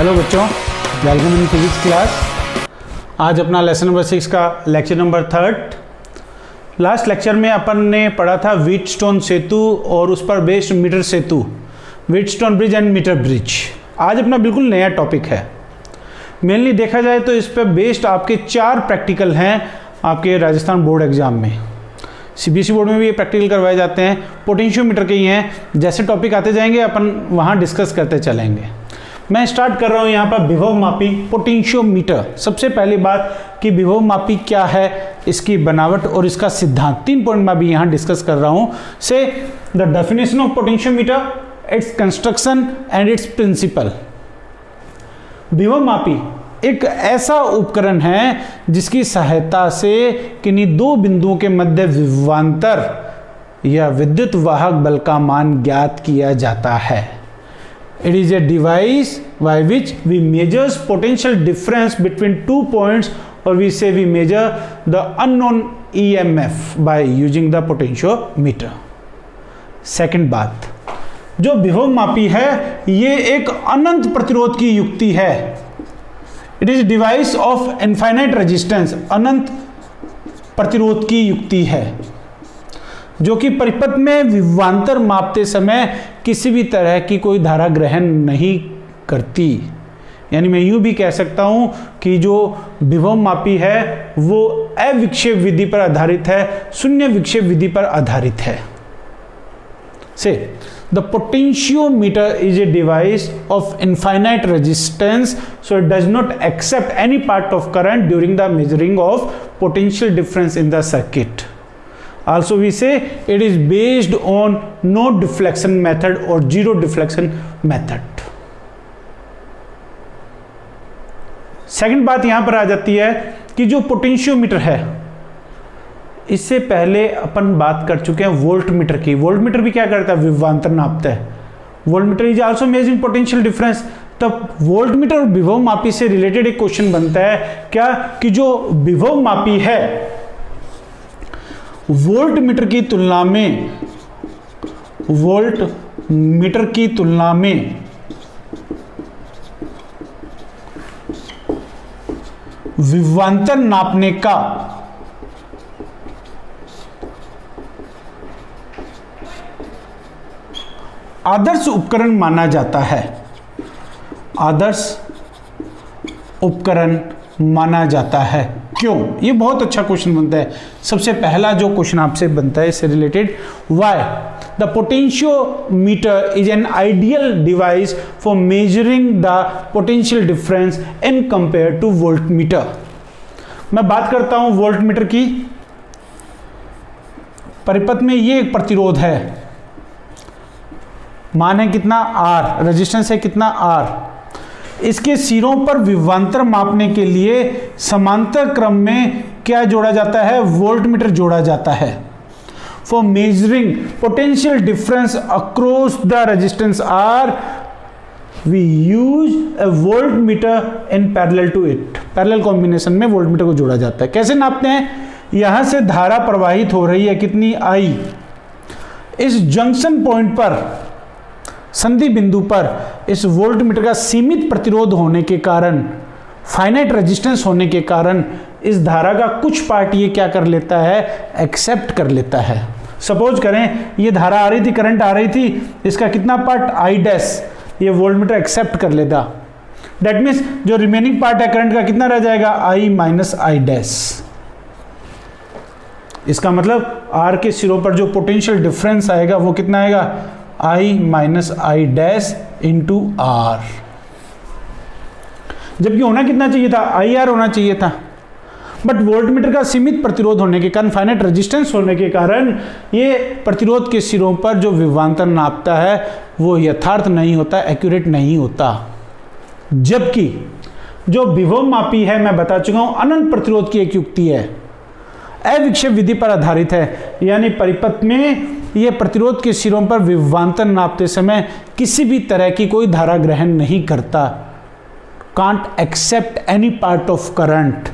Hello बच्चों, welcome in physics class. आज अपना लेसन नंबर 6 का लेक्चर नंबर 3। लास्ट लेक्चर में अपन ने पढ़ा था व्हीटस्टोन सेतु और उस पर बेस्ड मीटर सेतु, Wheatstone bridge and meter bridge. आज अपना बिल्कुल नया टॉपिक है। मेनली देखा जाए तो इस पर बेस्ड आपके 4 प्रैक्टिकल हैं आपके राजस्थान बोर्ड एग्जाम में। सीबीएसई बोर्ड में भी ये प्रैक्टिकल करवाए जाते हैं, पोटेंशियोमीटर के ही हैं। जैसे टॉपिक आते जाएंगे अपन वहाँ डिस्कस करते चलेंगे। मैं स्टार्ट कर रहा हूँ यहाँ पर विभव मापी पोटेंशियोमीटर। सबसे पहली बात कि विभव मापी क्या है, इसकी बनावट और इसका सिद्धांत, 3 पॉइंट मैं भी यहाँ डिस्कस कर रहा हूँ। Say the definition of potentiometer, its construction and its principle. विभव मापी एक ऐसा उपकरण है जिसकी सहायता से किन्हीं 2 बिंदुओं के मध्य विभवांतर या विद्युत वाहक बल का मान ज्ञात किया जाता है। It is a device by which we measures potential difference between 2 points, or we say we measure the unknown EMF by using the potentiometer. Second बात, जो विभव मापी है ये एक अनंत प्रतिरोध की युक्ति है। It is device of infinite resistance, अनंत प्रतिरोध की युक्ति है जो कि परिपथ में विभवांतर मापते समय किसी भी तरह की कोई धारा ग्रहण नहीं करती। यानी मैं यूं भी कह सकता हूं कि जो विभव मापी है वो अविक्षेप विधि पर आधारित है, शून्य विक्षेप विधि पर आधारित है। Say the potentiometer is a device of infinite resistance, so it does not accept any part of current during the measuring of potential difference in the circuit. Also we say it is based on no deflection method or zero deflection method. Second बात यहां पर आ जाती है कि जो potentiometer है, इससे पहले अपन बात कर चुके हैं वोल्टमीटर की। वोल्टमीटर भी क्या करता है, विभवांतर नापता है। Voltmeter is also measuring potential difference. तब वोल्टमीटर और विभव मापी से रिलेटेड एक क्वेश्चन बनता है क्या, कि जो विभव मापी है वोल्टमीटर की तुलना में विभवांतर नापने का आदर्श उपकरण माना जाता है। आदर्श उपकरण माना जाता है। क्यों? ये बहुत अच्छा क्वेश्चन बनता है। सबसे पहला जो क्वेश्चन आपसे बनता है इससे रिलेटेड, why the potentiometer is an ideal device for measuring the potential difference in compare to voltmeter. मैं बात करता हूं वोल्टमीटर की। परिपथ में ये एक प्रतिरोध है, मान है कितना R, रेजिस्टेंस है कितना R। इसके सिरों पर विभवांतर मापने के लिए समांतर क्रम में क्या जोड़ा जाता है, वोल्टमीटर जोड़ा जाता है। For measuring potential difference across the resistance R we use a voltmeter in parallel to it. Parallel combination में वोल्टमीटर को जोड़ा जाता है। कैसे नापते हैं, यहां से धारा प्रवाहित हो रही है कितनी, I। इस जंक्शन पॉइंट पर, संधि बिंदु पर, इस वोल्टमीटर का सीमित प्रतिरोध होने के कारण, फाइनाइट रेजिस्टेंस होने के कारण, इस धारा का कुछ पार्ट ये क्या कर लेता है, एक्सेप्ट कर लेता है। सपोज करें ये धारा आ रही थी, करंट आ रही थी, इसका कितना पार्ट I' ये वोल्टमीटर एक्सेप्ट कर लेता। दैट मीन्स जो रिमेनिंग पार्ट है करंट का कितना रह जाएगा, I माइनस I'। इसका मतलब R के सिरों पर जो पोटेंशियल डिफरेंस आएगा वो कितना आएगा, I minus I' into R। जबकि होना कितना चाहिए था, IR होना चाहिए था। बट वोल्टमीटर का सीमित प्रतिरोध होने के कारण, फाइनाइट रेजिस्टेंस होने के कारण, ये प्रतिरोध के सिरों पर जो विभवांतर नापता है वो यथार्थ नहीं होता, एक्यूरेट नहीं होता। जबकि जो विभव मापी है, मैं बता चुका हूं, अनंत प्रतिरोध की एक युक्ति है, अविक्षेप विधि पर आधारित है। यानी परिपथ में ये प्रतिरोध के सिरों पर विभवांतर नापते समय किसी भी तरह की कोई धारा ग्रहण नहीं करता, can't accept any part of current.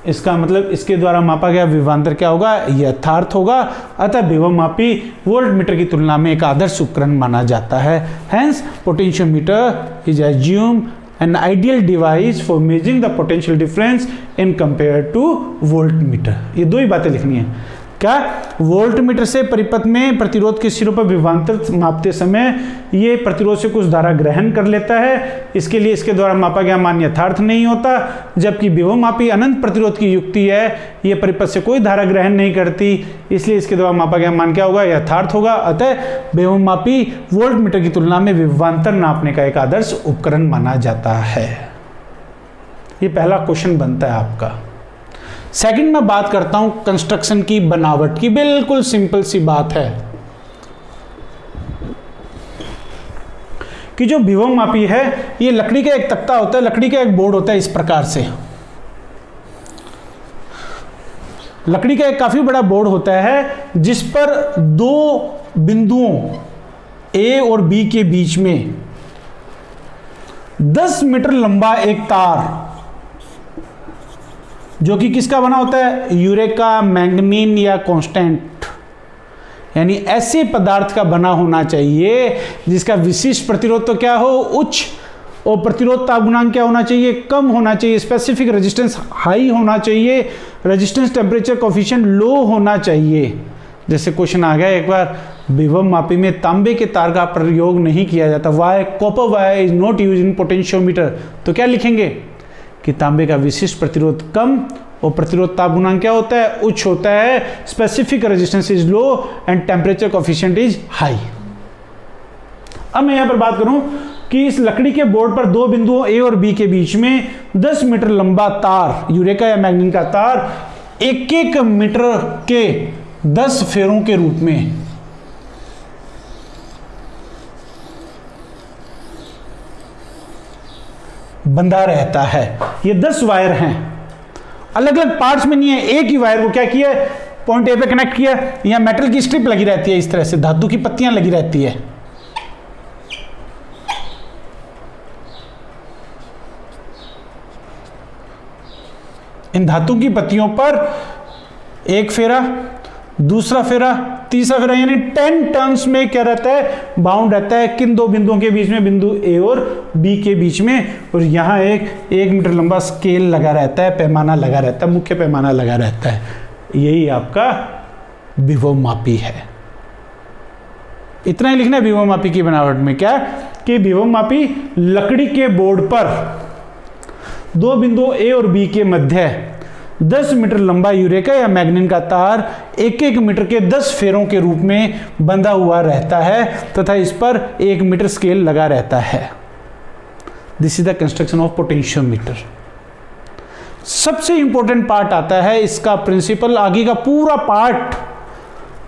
इसका मतलब इसके द्वारा मापा गया विभवांतर क्या होगा, यथार्थ होगा। अतः विभव मापी वोल्टमीटर की तुलना में एक आदर्श उपकरण माना जाता है। Hence potentiometer is assume an ideal device for measuring the potential difference in compare to voltmeter. ये दो ही बातें लिखनी है। क्या? वोल्टमीटर से परिपथ में प्रतिरोध के सिरों पर विभवांतर मापते समय ये प्रतिरोध से कुछ धारा ग्रहण कर लेता है, इसके लिए इसके द्वारा मापा गया मान यथार्थ नहीं होता, जबकि विभवमापी अनंत प्रतिरोध की युक्ति है, ये परिपथ से कोई धारा ग्रहण नहीं करती, इसलिए इसके द्वारा मापा गया मान क्या होगा? यथार्थ होगा। अतः विभवमापी वोल्टमीटर की तुलना में विभवांतर नापने का एक आदर्श उपकरण माना जाता है। ये पहला क्वेश्चन बनता है आपका। सेकंड में बात करता हूं कंस्ट्रक्शन की, बनावट की। बिल्कुल सिंपल सी बात है कि जो विभवमापी है ये लकड़ी का एक तख्ता होता है, लकड़ी का एक बोर्ड होता है इस प्रकार से। लकड़ी का एक काफी बड़ा बोर्ड होता है जिस पर दो बिंदुओं ए और बी के बीच में 10 मीटर लंबा एक तार, जो कि किसका बना होता है? यूरेका, मैंगनीन या कांस्टेंट, यानी ऐसे पदार्थ का बना होना चाहिए जिसका विशिष्ट प्रतिरोध तो क्या हो? उच्च, और प्रतिरोध ताप गुणांक क्या होना चाहिए? कम होना चाहिए। स्पेसिफिक रेजिस्टेंस हाई होना चाहिए, रेजिस्टेंस टेम्परेचर कोफिशिएंट लो होना चाहिए। जैसे क्वेश्चन आ गया एक बार, विभवमापी में तांबे के तार का प्रयोग नहीं किया जाता, Y copper wire is not use in potentiometer, तो क्या लिखेंगे कि तांबे का विशिष्ट प्रतिरोध कम और प्रतिरोध ताप गुणांक क्या होता है? उच्च होता है। Specific resistance is low and temperature coefficient is high. अब मैं यहां पर बात करूं कि इस लकड़ी के बोर्ड पर दो बिंदुओं ए और बी के बीच में 10 मीटर लंबा तार, यूरेका या मैंगनीन का तार, 1-1 मीटर के 10 फेरों के रूप में बंधा रहता है। ये 10 वायर हैं, अलग अलग पार्ट्स में नहीं है, एक ही वायर को क्या किया? पॉइंट ए पे कनेक्ट किया। यहां मेटल की स्ट्रिप लगी रहती है, इस तरह से धातु की पत्तियां लगी रहती है। इन धातु की पत्तियों पर एक फेरा, दूसरा फेरा, तीसरा फेरा, यानी 10 टर्न्स में क्या रहता है? बाउंड रहता है। किन दो बिंदुओं के बीच में? बिंदु ए और बी के बीच में। और यहां एक 1 मीटर लंबा स्केल लगा रहता है, पैमाना लगा रहता है, मुख्य पैमाना लगा रहता है। यही आपका विभवमापी है। इतना ही लिखना है विभवमापी की बनावट में। क्या कि विभवमापी लकड़ी के बोर्ड पर दो बिंदुओं ए और बी के मध्य 10 मीटर लंबा यूरेका या मैंगनीन का तार 1-1 मीटर के 10 फेरों के रूप में बंधा हुआ रहता है तथा इस पर 1 मीटर स्केल लगा रहता है। This is the construction of potentiometer. सबसे इंपॉर्टेंट पार्ट आता है इसका प्रिंसिपल। आगे का पूरा पार्ट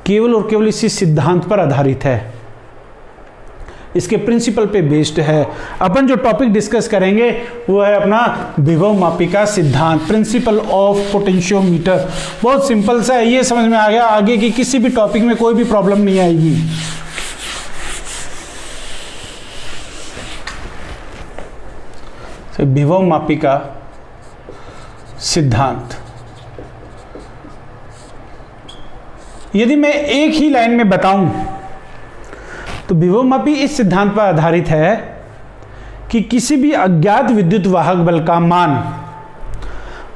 केवल और केवल इसी सिद्धांत पर आधारित है, इसके प्रिंसिपल पे बेस्ड है। अपन जो टॉपिक डिस्कस करेंगे वो है अपना विभवमापी का सिद्धांत, प्रिंसिपल ऑफ पोटेंशियोमीटर। बहुत सिंपल सा है, ये समझ में आ गया, आगे की किसी भी टॉपिक में कोई भी प्रॉब्लम नहीं आएगी। विभवमापी का सिद्धांत यदि मैं एक ही लाइन में बताऊं तो विभवमापी इस सिद्धांत पर आधारित है कि किसी भी अज्ञात विद्युत वाहक बल का मान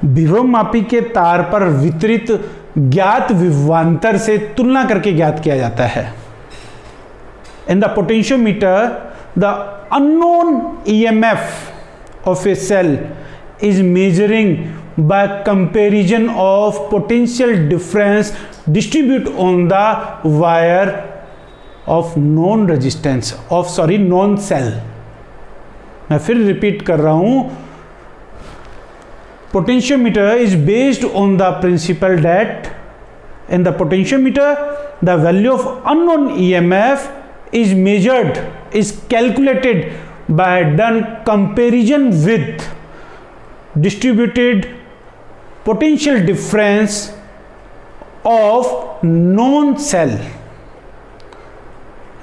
विभवमापी के तार पर वितरित ज्ञात विभवांतर से तुलना करके ज्ञात किया जाता है। In the potentiometer the unknown EMF of a cell is measuring by comparison of potential difference distribute on the wire of non resistance of non cell। मैं फिर रिपीट कर रहा हूं, potentiometer is based on the principle that in the potentiometer the value of unknown EMF is measured, is calculated by done comparison with distributed potential difference of known cell।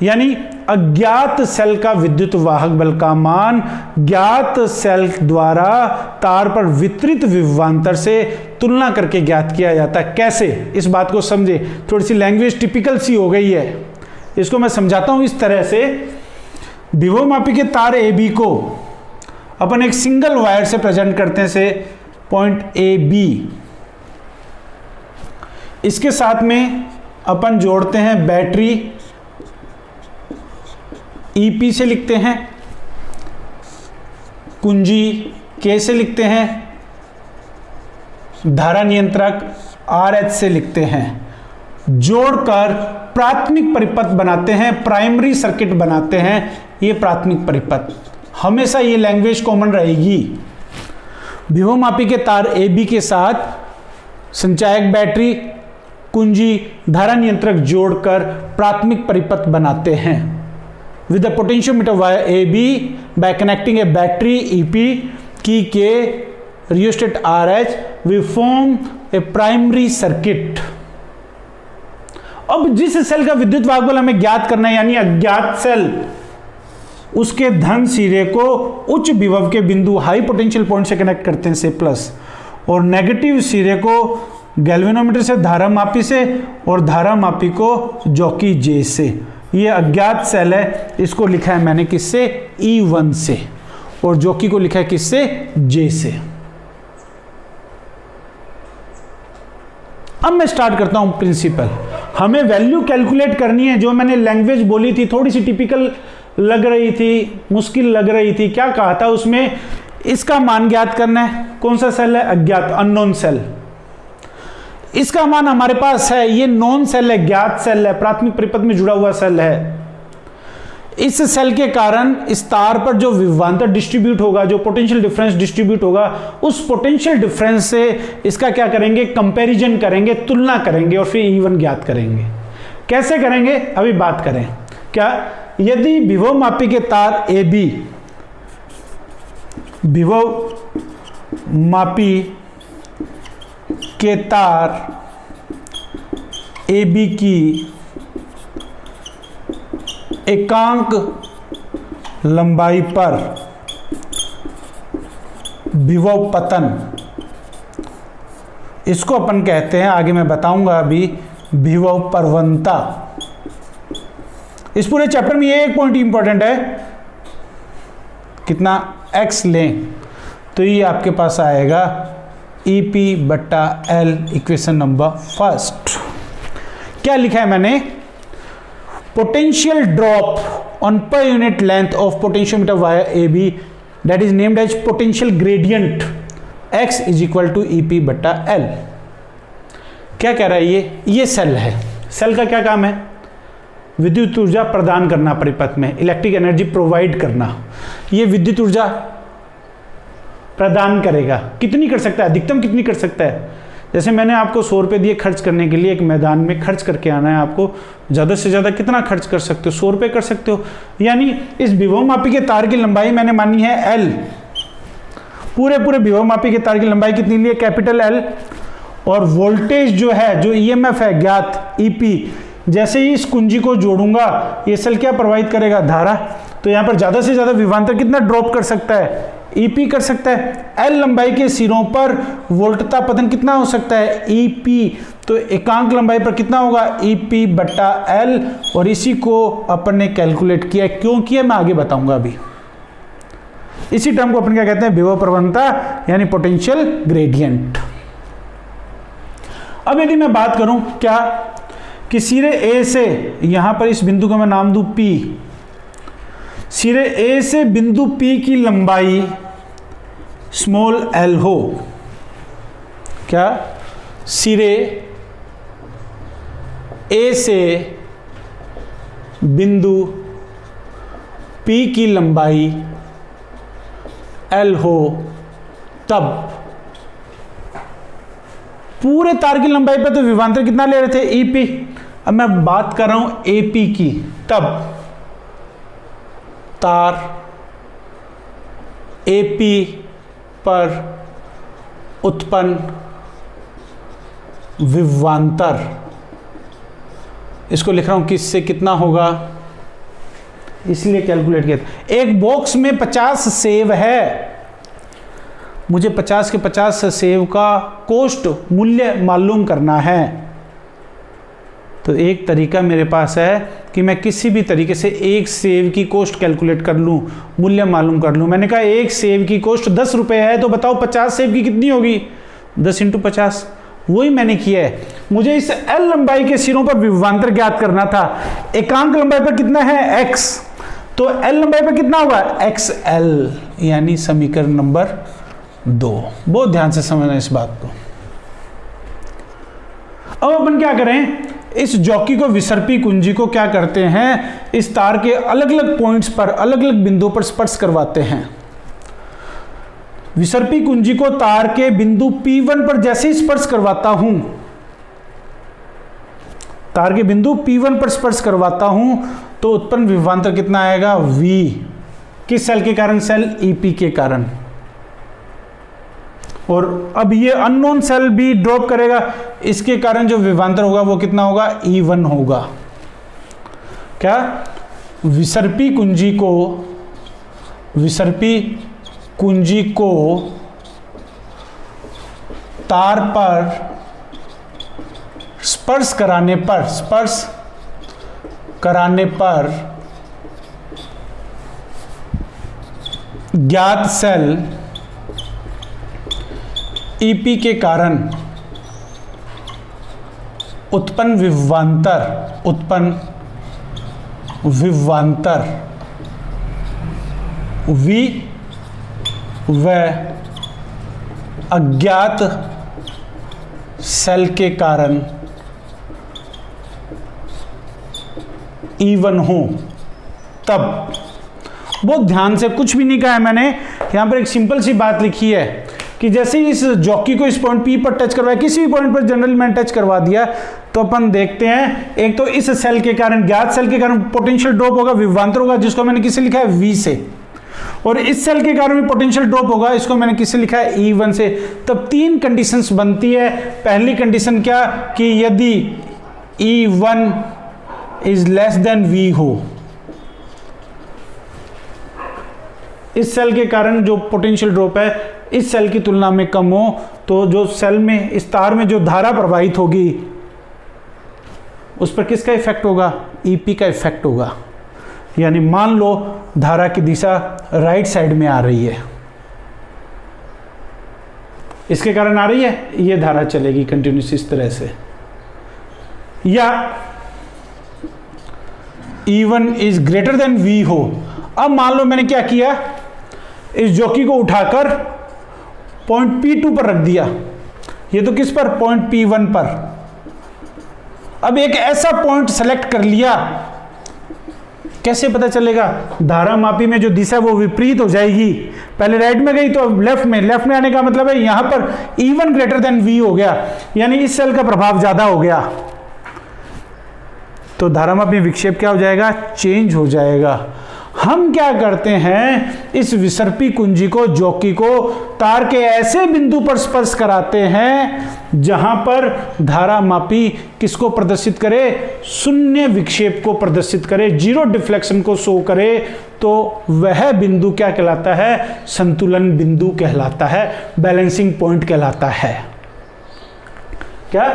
यानी अज्ञात cell का विद्युत वाहक बल का मान ज्ञात सेल द्वारा तार पर वितरित विभवांतर से तुलना करके ज्ञात किया जाता है। कैसे? इस बात को समझे, थोड़ी सी लैंग्वेज टिपिकल सी हो गई है, इसको मैं समझाता हूं इस तरह से। विभवमापी के तार AB को अपन एक सिंगल वायर से प्रेजेंट करते हैं से पॉइंट ए बी, इसके साथ में अपन जोड़ते हैं बैटरी, ईपी से लिखते हैं, कुंजी के से लिखते हैं, धारा नियंत्रक आरएच से लिखते हैं, जोड़कर प्राथमिक परिपथ बनाते हैं, प्राइमरी सर्किट बनाते हैं। ये प्राथमिक परिपथ, हमेशा ये लैंग्वेज कॉमन रहेगी। विभवमापी के तार ए बी के साथ संचायक बैटरी, कुंजी, धारा नियंत्रक जोड़कर प्राथमिक परिपथ बनाते हैं। With the potentiometer wire a b by connecting a battery E P की K rheostat R H we form a primary circuit. अब जिस सेल का विद्युत वाहक बल हमें ज्ञात करना है, यानी अज्ञात सेल, उसके धन सिरे को उच्च विभव के बिंदु हाई पोटेंशियल पॉइंट से कनेक्ट करते हैं से प्लस, और नेगेटिव सिरे को गैल्वेनोमीटर से धारा मापी से, और धारा मापी को जॉकी जे से। ये अज्ञात सेल है, इसको लिखा है मैंने किससे, E1 से, और जॉकी को लिखा है किससे, जे से। अब मैं स्टार्ट करता हूं प्रिंसिपल। हमें वैल्यू कैलकुलेट करनी है। जो मैंने लैंग्वेज बोली थी थोड़ी सी टिपिकल लग रही थी, मुश्किल लग रही थी। क्या कहा था उसमें, इसका मान ज्ञात करना है। कौन सा सेल है, अज्ञात, अननोन सेल। इसका मान हमारे पास है, ये नॉन सेल है, ज्ञात सेल है, प्राथमिक परिपथ में जुड़ा हुआ सेल है। इस सेल के कारण इस तार पर जो विभवांतर डिस्ट्रीब्यूट होगा, जो पोटेंशियल डिफरेंस डिस्ट्रीब्यूट होगा, उस पोटेंशियल डिफरेंस से इसका क्या करेंगे, कंपैरिजन करेंगे, तुलना करेंगे, और फिर E1 ज्ञात करेंगे। कैसे करेंगे, अभी बात करें। क्या, यदि विभव मापी के तार ए बी, विभव मापी के तार ए बी की एकांक लंबाई पर विभव पतन, इसको अपन कहते हैं, आगे मैं बताऊंगा अभी, विभव प्रवणता। इस पूरे चैप्टर में ये एक पॉइंट इंपॉर्टेंट है, कितना x लें तो ये आपके पास आएगा EP/L, इक्वेशन नंबर फर्स्ट। क्या लिखा है मैंने, potential drop on per unit length of potentiometer wire AB that is named as potential gradient x is equal to EP/L। क्या कह रहा है ये सेल है। सेल का क्या काम है, विद्युत ऊर्जा प्रदान करना परिपथ में, इलेक्ट्रिक एनर्जी प्रोवाइड करना। ये विद्युत ऊर्जा प्रदान करेगा, कितनी कर सकता है, अधिकतम कितनी कर सकता है। जैसे मैंने आपको 100 रुपये दिए खर्च करने के लिए, एक मैदान में खर्च करके आना है आपको, ज़्यादा से ज़्यादा कितना खर्च कर सकते हो, 100 रुपये कर सकते हो। यानी इस विभवमापी के तार की लंबाई मैंने मानी है L, पूरे विभवमापी के तार की लंबाई कितनी ली है, कैपिटल L, और वोल्टेज जो है, जो EMF है ज्ञात EP, जैसे ही इस कुंजी को जोड़ूंगा ये सेल क्या प्रवाहित करेगा, धारा। तो यहाँ पर ज़्यादा से ज़्यादा विभवांतर कितना ड्रॉप कर सकता है, EP कर सकता है। L लंबाई के सिरों पर वोल्टता पतन कितना हो सकता है, EP। तो एकांक लंबाई पर कितना होगा, EP/L, और इसी को अपन ने कैलकुलेट किया। क्यों किया मैं आगे बताऊंगा अभी। इसी टर्म को अपन क्या कहते हैं, विभव प्रवणता, यानी पोटेंशियल ग्रेडियंट। अब यदि मैं बात करूं क्या, कि सिरे A से, यहां पर इस बिंदु को मैं नाम दूं P, सिरे A से बिंदु P की लंबाई स्मॉल l हो। क्या, सिरे A से बिंदु P की लंबाई l हो, तब पूरे तार की लंबाई पे तो विभवांतर कितना ले रहे थे, EP। अब मैं बात कर रहा हूं AP की, तब तार AP पर उत्पन्न विभवांतर, इसको लिख रहा हूं किससे, कितना होगा, इसलिए कैलकुलेट किया। एक बॉक्स में 50 सेव है, मुझे 50 के 50 सेव का कॉस्ट, मूल्य मालूम करना है। तो एक तरीका मेरे पास है कि मैं किसी भी तरीके से एक सेब की कॉस्ट कैलकुलेट कर लूँ, मूल्य मालूम कर लूँ। मैंने कहा एक सेब की कॉस्ट 10 रुपये है, तो बताओ 50 सेब की कितनी होगी, 10 × 50। वही मैंने किया है। मुझे इस L लंबाई के सिरों पर विभवांतर ज्ञात करना था। एकांक लंबाई पर कितना है, x, तो L लंबाई पर कितना होगा, XL, यानी समीकरण नंबर 2। बहुत ध्यान से समझना इस बात को। अब अपन क्या करें, इस जॉकी को, विसर्पी कुंजी को क्या करते हैं, इस तार के अलग अलग पॉइंट्स पर, अलग अलग बिंदुओं पर स्पर्श करवाते हैं। विसर्पी कुंजी को तार के बिंदु P1 पर जैसे ही स्पर्श करवाता हूं, तार के बिंदु P1 पर स्पर्श करवाता हूं, तो उत्पन्न विभवांतर कितना आएगा, V। किस सेल के कारण, सेल EP के कारण। और अब ये अननोन सेल भी ड्रॉप करेगा, इसके कारण जो विभवांतर होगा वो कितना होगा, E1 होगा। क्या, विसर्पी कुंजी को तार पर स्पर्श कराने पर ज्ञात सेल EP के कारण उत्पन्न विभवांतर V व अज्ञात सेल के कारण E1 हो, तब। बहुत ध्यान से, कुछ भी नहीं कहा है मैंने, यहां पर एक सिंपल सी बात लिखी है कि जैसे ही इस जॉकी को इस पॉइंट P पर टच करवाया, किसी भी पॉइंट पर जनरल मैंने टच करवा दिया, तो अपन देखते हैं, एक तो इस सेल के कारण, ज्ञात सेल के कारण पोटेंशियल ड्रॉप होगा, विभवांतर होगा, जिसको मैंने किससे लिखा है, V से। और इस सेल के कारण भी पोटेंशियल ड्रॉप होगा, इसको मैंने किससे लिखा है, E1 से। तब 3 कंडीशंस बनती है। पहली कंडीशन क्या, कि यदि E1 is less than V हो, इस सेल के कारण जो पोटेंशियल ड्रॉप है इस सेल की तुलना में कम हो, तो जो सेल में, इस तार में जो धारा प्रवाहित होगी उस पर किसका इफेक्ट होगा, EP का इफेक्ट होगा। यानी मान लो धारा की दिशा राइट साइड में आ रही है, इसके कारण आ रही है, ये धारा चलेगी कंटिन्यूस इस तरह से। या E1 is greater than V हो। अब मान लो मैंने क्या किया, इस जॉकी को उठाकर पॉइंट P2 पर रख दिया, ये तो किस पर, पॉइंट P1 पर। अब एक ऐसा पॉइंट सेलेक्ट कर लिया, कैसे पता चलेगा, धारा मापी में जो दिशा वो विपरीत हो जाएगी। पहले राइट में गई तो अब लेफ्ट में आने का मतलब है यहां पर E1 ग्रेटर देन V हो गया, यानी इस सेल का प्रभाव ज्यादा हो गया, तो धारा मापी विक्षेप क्या हो जाएगा, चेंज हो जाएगा। हम क्या करते हैं, इस विसर्पी कुंजी को, जॉकी को तार के ऐसे बिंदु पर स्पर्श कराते हैं जहां पर धारा मापी किसको प्रदर्शित करे, शून्य विक्षेप को प्रदर्शित करे, 0 डिफ्लेक्शन को शो करे। तो वह बिंदु क्या कहलाता है, संतुलन बिंदु कहलाता है, बैलेंसिंग पॉइंट कहलाता है। क्या,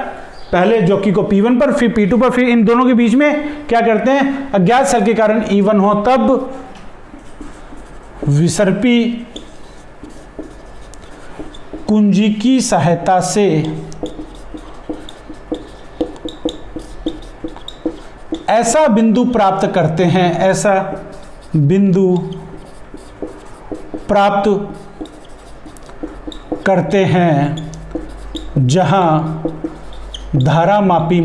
पहले जॉकी को P1 पर, फिर P2 पर, फिर इन दोनों के बीच में क्या करते हैं, अज्ञात सेल के कारण E1 हो, तब विसर्पी कुंजी की सहायता से ऐसा बिंदु प्राप्त करते हैं, ऐसा बिंदु प्राप्त करते हैं जहां धारा मापी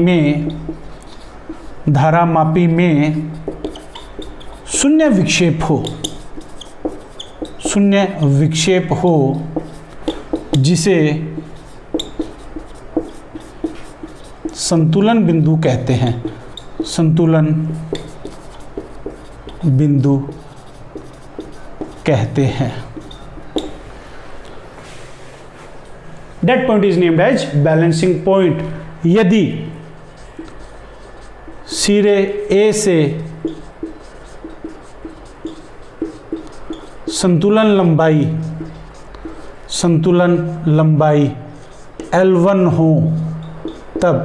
में शून्य विक्षेप हो, जिसे संतुलन बिंदु कहते हैं, संतुलन बिंदु कहते हैं। That point is named as balancing point। यदि सिरे A से संतुलन लंबाई L1 हो, तब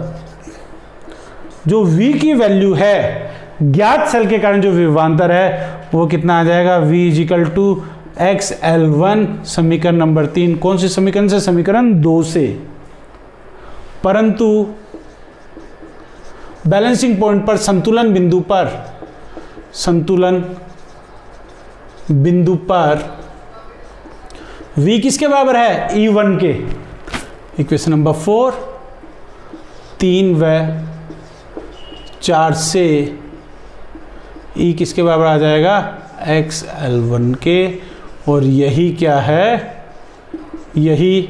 जो V की वैल्यू है, ज्ञात सेल के कारण जो विभवांतर है वो कितना आ जाएगा, V इजिकल टू XL1, समीकरण नंबर 3। कौन से समीकरण से? समीकरण 2 से। परंतु बैलेंसिंग पॉइंट पर, संतुलन बिंदु पर V किसके बराबर है? E1 के। इक्वेशन नंबर 4, 3 व 4 से E किसके बराबर आ जाएगा? XL1 के। और यही क्या है? यही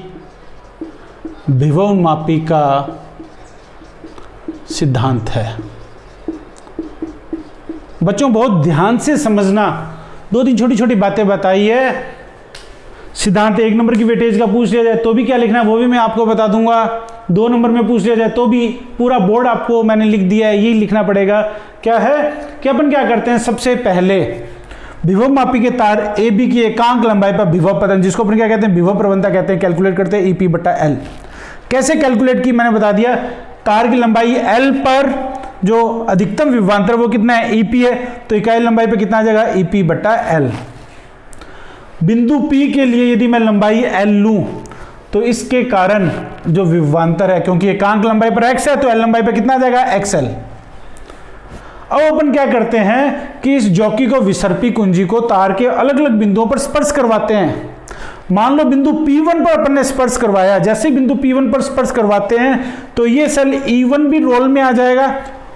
विभव मापी का सिद्धांत है। बच्चों बहुत ध्यान से समझना, 2-3 छोटी छोटी बातें बताई है। सिद्धांत 1 नंबर की वेटेज का पूछ लिया जाए तो भी क्या लिखना है वो भी मैं आपको बता दूंगा। 2 नंबर में पूछ लिया जाए तो भी पूरा बोर्ड आपको मैंने लिख दिया है, यही लिखना पड़ेगा। क्या है कि अपन क्या करते हैं, सबसे पहले विभव मापी के तार ए बी की एकांक लंबाई पर विभव पतन, जिसको अपन क्या कहते हैं, विभव प्रवणता कहते हैं, कैलकुलेट करते हैं EP/L। कैसे कैलकुलेट की मैंने बता दिया। तार की लंबाई L पर जो अधिकतम विभवांतर वो कितना है, EP है, तो इकाई लंबाई पर कितना आ जाएगा, EP/L। बिंदु P के लिए यदि मैं लंबाई L लूं तो इसके कारण जो विभवांतर है, क्योंकि एकांक लंबाई पर x है तो L लंबाई पर कितना आ जाएगा, XL। अब अपन क्या करते हैं कि इस जॉकी को, विसर्पी कुंजी को तार के अलग अलग बिंदुओं पर स्पर्श करवाते हैं। मान लो बिंदु P1 पर अपन ने स्पर्श करवाया, जैसे ही बिंदु P1 पर स्पर्श करवाते हैं तो ये सेल E1 भी रोल में आ जाएगा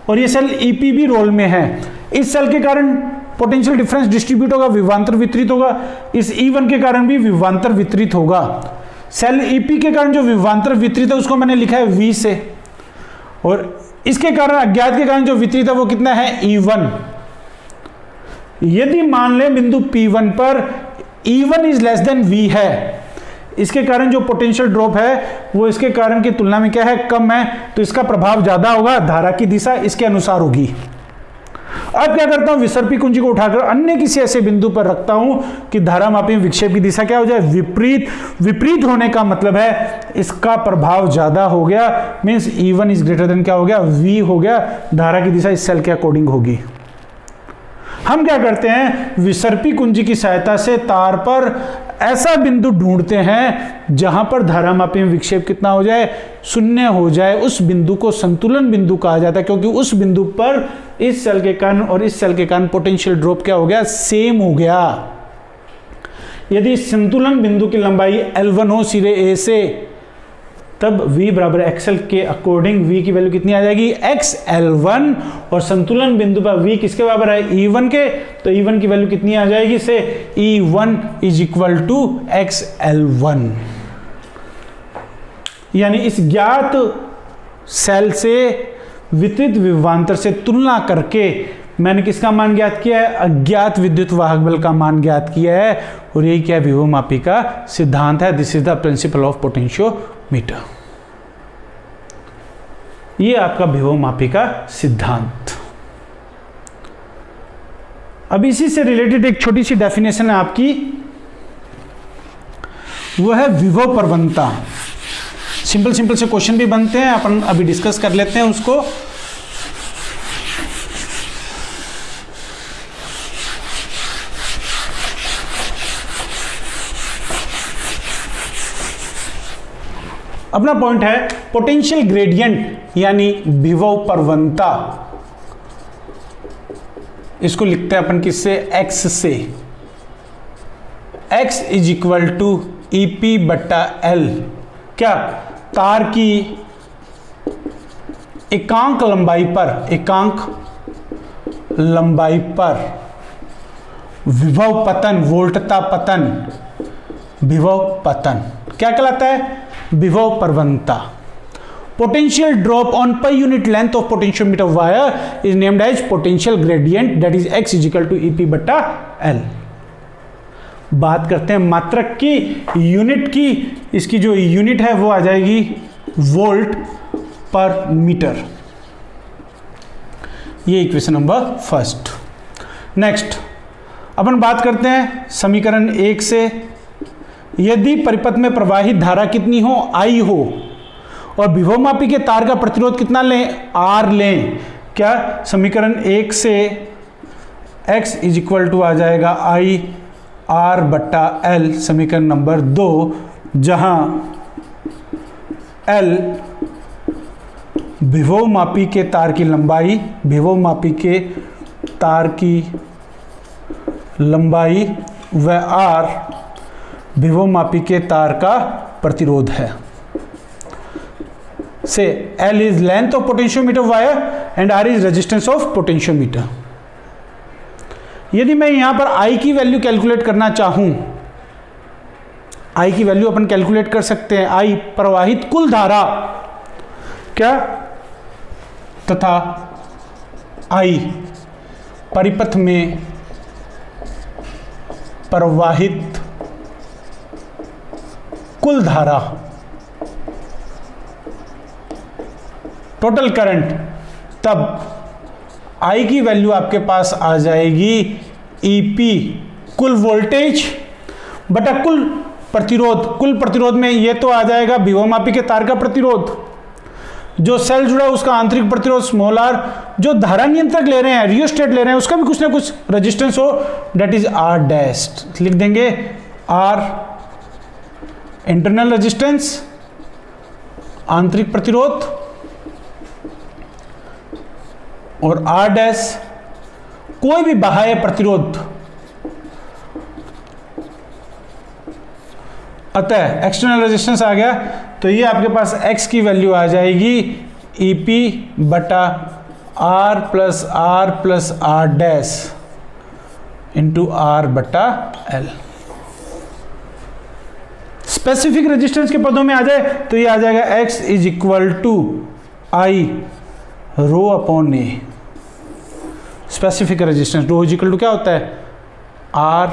और ये सेल EP भी रोल में है। इस सेल के कारण पोटेंशियल डिफरेंस डिस्ट्रीब्यूट होगा, विभवांतर वितरित होगा। इस E1 के कारण भी विभवांतर वितरित होगा। सेल EP के कारण जो विभवांतर वितरित है उसको मैंने लिखा है V से, और इसके कारण अज्ञात के कारण जो वितरित है वो कितना है, E1। यदि मान लें बिंदु P1 पर E1 is less than V है, इसके कारण जो पोटेंशियल ड्रॉप है वो इसके कारण की तुलना में क्या है, कम है, तो इसका प्रभाव ज्यादा होगा, धारा की दिशा इसके अनुसार होगी। अब क्या करता हूं, विसर्पी कुंजी को उठाकर अन्य किसी ऐसे बिंदु पर रखता हूं कि धारा मापी विक्षेप की दिशा क्या हो जाए, विपरीत। विपरीत होने का मतलब है इसका प्रभाव ज्यादा हो गया, means E1 is greater than क्या हो गया, V हो गया। धारा की दिशा इस सेल के अकॉर्डिंग होगी। हम क्या करते हैं, विसर्पी कुंजी की सहायता से तार पर ऐसा बिंदु ढूंढते हैं जहां पर धारा मापी विक्षेप कितना हो जाए, 0 हो जाए। उस बिंदु को संतुलन बिंदु कहा जाता है, क्योंकि उस बिंदु पर इस सेल के कारण और इस सेल के कारण पोटेंशियल ड्रॉप क्या हो गया, सेम हो गया। यदि संतुलन बिंदु की लंबाई L1 हो सिरे A से, तब V बराबर XL के अकॉर्डिंग V की वैल्यू कितनी आ जाएगी, XL1। और संतुलन बिंदु पर V किसके बराबर है, E1 के, तो E1 की वैल्यू कितनी आ जाएगी से, E1 is equal to XL1। यानी इस ज्ञात सेल से वितरित विभवांतर से तुलना करके मैंने किसका मान ज्ञात किया है, अज्ञात विद्युत वाहक बल का मान ज्ञात किया है। और यही क्या विभव मापी का सिद्धांत है। This is the principle of potentiometer. ये आपका विभव मापी का सिद्धांत। अब इसी से रिलेटेड एक छोटी सी डेफिनेशन है आपकी, वो है विभव प्रवणता। सिंपल से क्वेश्चन भी बनते हैं, अपन अभी डिस्कस कर लेते हैं उसको। अपना पॉइंट है पोटेंशियल ग्रेडियंट यानी विभव प्रवणता। इसको लिखते हैं अपन किससे, x से। x is equal to EP/L। क्या, तार की एकांक लंबाई पर विभव पतन, वोल्टता पतन, विभव पतन क्या कहलाता है, विभव प्रवणता। Potential drop on per unit length of potentiometer wire is named as potential gradient, that is x is equal to EP/L। बात करते हैं मात्रक की, यूनिट की। इसकी जो यूनिट है वो आ जाएगी वोल्ट पर मीटर। ये इक्वेशन नंबर फर्स्ट। नेक्स्ट अपन बात करते हैं समीकरण 1 से। यदि परिपथ में प्रवाहित धारा कितनी हो, I हो, और विभवमापी के तार का प्रतिरोध कितना लें, R लें। क्या समीकरण 1 से x इज इक्वल टू आ जाएगा I R बट्टा L, समीकरण नंबर 2, जहां L विभवमापी के तार की लंबाई, विभवमापी के तार की लंबाई व R विभवमापी के तार का प्रतिरोध है। से L is length of potentiometer wire and R is resistance of potentiometer. यदि मैं यहां पर I की वैल्यू कैलकुलेट करना चाहूं, I की वैल्यू अपन कैलकुलेट कर सकते हैं। I प्रवाहित कुल धारा क्या तथा I परिपथ में प्रवाहित कुल धारा, टोटल करंट, तब I की वैल्यू आपके पास आ जाएगी EP कुल वोल्टेज बटा कुल प्रतिरोध। कुल प्रतिरोध में ये तो आ जाएगा विभवमापी के तार का प्रतिरोध, जो सेल जुड़ा है उसका आंतरिक प्रतिरोध स्मॉल r, जो धारा नियंत्रक ले रहे हैं, रियोस्टेट ले रहे हैं, उसका भी कुछ ना कुछ रेजिस्टेंस हो, दैट इज R डैश। लिख देंगे R इंटरनल रेजिस्टेंस, आंतरिक प्रतिरोध, और R डैश कोई भी बाह्य प्रतिरोध। अतः एक्सटर्नल रेजिस्टेंस आ गया, तो ये आपके पास x की वैल्यू आ जाएगी EP बटा R plus R dash into R बटा L। स्पेसिफिक रेजिस्टेंस के पदों में आ जाए तो ये आ जाएगा x is equal to I rho upon A. Specific resistance rho is equal to क्या होता है, R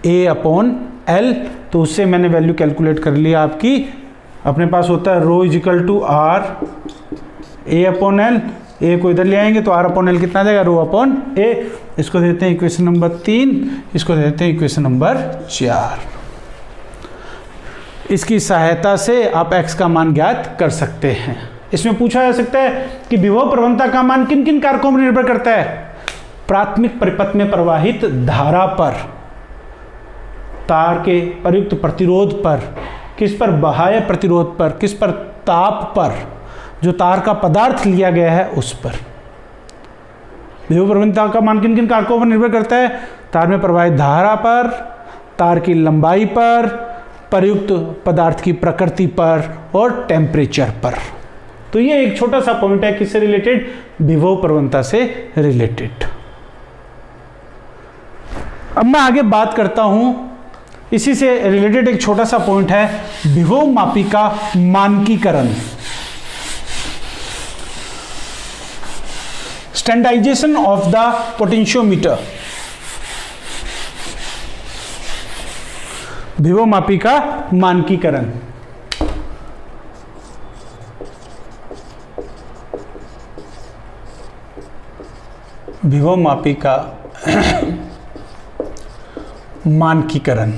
A अपॉन L, तो उससे मैंने वैल्यू कैलकुलेट कर लिया आपकी। अपने पास होता है rho is equal to R A upon L, A को इधर ले आएंगे तो R अपॉन L कितना आ जाएगा, रो अपॉन A। इसको देते हैं इक्वेशन नंबर 3, इसको देते हैं इक्वेशन नंबर 4। इसकी सहायता से आप x का मान ज्ञात कर सकते हैं। इसमें पूछा जा सकता है कि विभव प्रवणता का मान किन किन कारकों पर निर्भर करता है। प्राथमिक परिपथ में प्रवाहित धारा पर, तार के प्रयुक्त प्रतिरोध पर, किस पर, बाह्य प्रतिरोध पर, किस पर, ताप पर, जो तार का पदार्थ लिया गया है उस पर। विभव प्रवणता का मान किन किन कारकों पर निर्भर करता है, तार में प्रवाहित धारा पर, तार की लंबाई पर, प्रयुक्त पदार्थ की प्रकृति पर और टेम्परेचर पर। तो ये एक छोटा सा पॉइंट है किससे रिलेटेड, विभव प्रवणता से रिलेटेड। अब मैं आगे बात करता हूं, इसी से रिलेटेड एक छोटा सा पॉइंट है विभवमापी का मानकीकरण, स्टैंडर्डाइजेशन ऑफ द पोटेंशियोमीटर। विभवमापी का मानकीकरण, विभवमापी का मानकीकरण,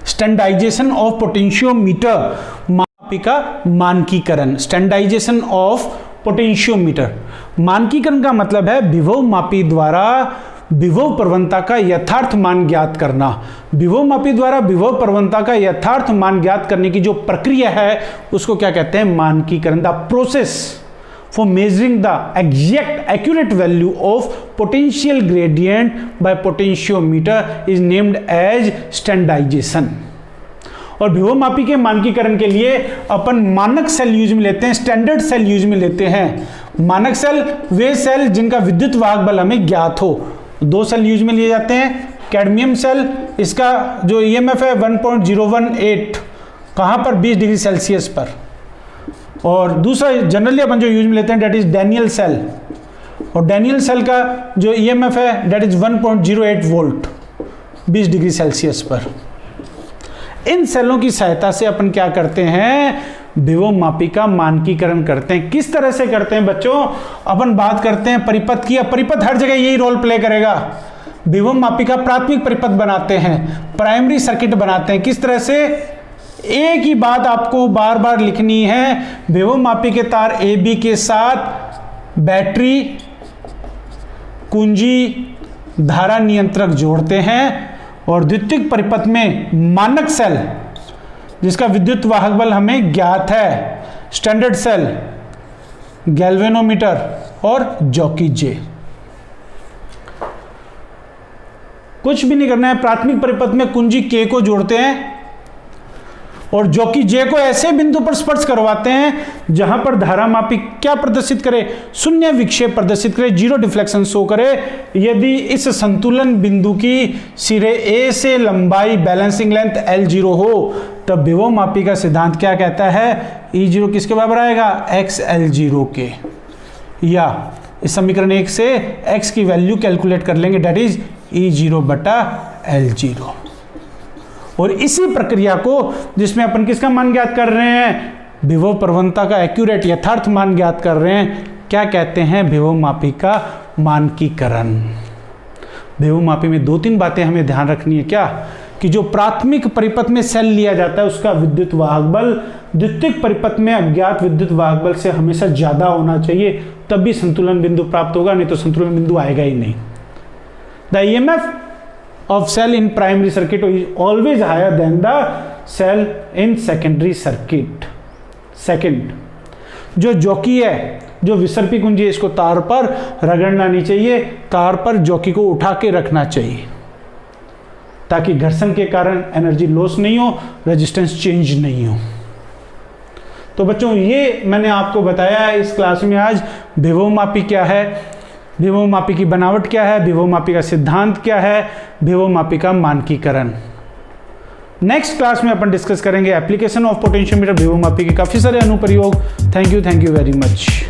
स्टैंडर्डाइजेशन ऑफ पोटेंशियोमीटर, मापी का मानकीकरण, स्टैंडर्डाइजेशन ऑफ पोटेंशियोमीटर। मानकीकरण का मतलब है विभवमापी द्वारा विभव प्रवणता का यथार्थ मान ज्ञात करना। विभवमापी द्वारा विभव प्रवणता का यथार्थ मान ज्ञात करने की जो प्रक्रिया है उसको क्या कहते हैं, मानकीकरण। The process for measuring the exact accurate value of potential gradient by potentiometer is named as standardization। और विभवमापी के मानकीकरण के लिए अपन मानक सेल यूज में लेते हैं, स्टैंडर्ड सेल यूज में लेते हैं। मानक सेल वे सेल जिनका विद्युत वाहक बल हमें ज्ञात हो। दो सेल यूज में लिए जाते हैं, कैडमियम सेल, इसका जो EMF है 1.018, कहाँ पर, 20 डिग्री सेल्सियस पर। और दूसरा जनरली अपन जो यूज में लेते हैं डेट इज डैनियल सेल, और डैनियल सेल का जो EMF है that is 1.08 volt 20 degree Celsius पर। इन सेलों की सहायता से अपन क्या करते हैं, विभवमापी का मानकीकरण करते हैं। किस तरह से करते हैं बच्चों, अपन बात करते हैं परिपथ की। अब परिपथ हर जगह यही रोल प्ले करेगा। विभवमापी का प्राथमिक परिपथ बनाते हैं, प्राइमरी सर्किट बनाते हैं। किस तरह से, एक ही बात आपको बार बार लिखनी है, विभवमापी के तार AB के साथ बैटरी, कुंजी, धारा नियंत्रक जोड़ते हैं और द्वितीयक परिपथ में मानक सेल जिसका विद्युत वाहक बल हमें ज्ञात है, स्टैंडर्ड सेल, गैल्वेनोमीटर और जॉकी जे। कुछ भी नहीं करना है, प्राथमिक परिपथ में कुंजी K को जोड़ते हैं और जॉकी जे को ऐसे बिंदु पर स्पर्श करवाते हैं जहां पर धारामापी क्या प्रदर्शित करे, शून्य विक्षेप प्रदर्शित करे, जीरो डिफ्लेक्शन शो करे। यदि इस संतुलन बिंदु की सिरे A से लंबाई बैलेंसिंग लेंथ L0 हो तब विभवमापी का सिद्धांत क्या कहता है, E0 किसके बराबर आएगा, XL0 के। या इस समीकरण 1 से x की वैल्यू कैलकुलेट कर लेंगे, डेट इज E0 बटा L0। और इसी प्रक्रिया को जिसमें अपन किसका मान ज्ञात कर रहे हैं, विभव प्रवणता का एक्यूरेट यथार्थ मान ज्ञात कर रहे हैं, क्या कहते हैं, विभवमापी का मानकीकरण। विभवमापी में 2-3 बातें हमें ध्यान रखनी है, क्या कि जो प्राथमिक परिपथ में सेल लिया जाता है उसका विद्युत वाहक बल द्वितीयक परिपथ में अज्ञात विद्युत वाहक बल से हमेशा ज्यादा होना चाहिए, तभी संतुलन बिंदु प्राप्त होगा, नहीं तो संतुलन बिंदु आएगा ही नहीं। The EMF of cell in primary circuit is always higher than the cell in secondary circuit। Second, जो जॉकी है, जो विसर्पी कुंजी है, इसको तार पर रगड़ना नहीं चाहिए, तार पर जॉकी को उठा के रखना चाहिए ताकि घर्षण के कारण एनर्जी लॉस नहीं हो, रेजिस्टेंस चेंज नहीं हो। तो बच्चों ये मैंने आपको बताया है इस क्लास में आज विभवमापी क्या है, विभवमापी की बनावट क्या है, विभवमापी का सिद्धांत क्या है, विभवमापी का मानकीकरण। नेक्स्ट क्लास में अपन डिस्कस करेंगे एप्लीकेशन ऑफ पोटेंशियोमीटर, विभवमापी के काफी सारे अनुप्रयोग। Thank you very much.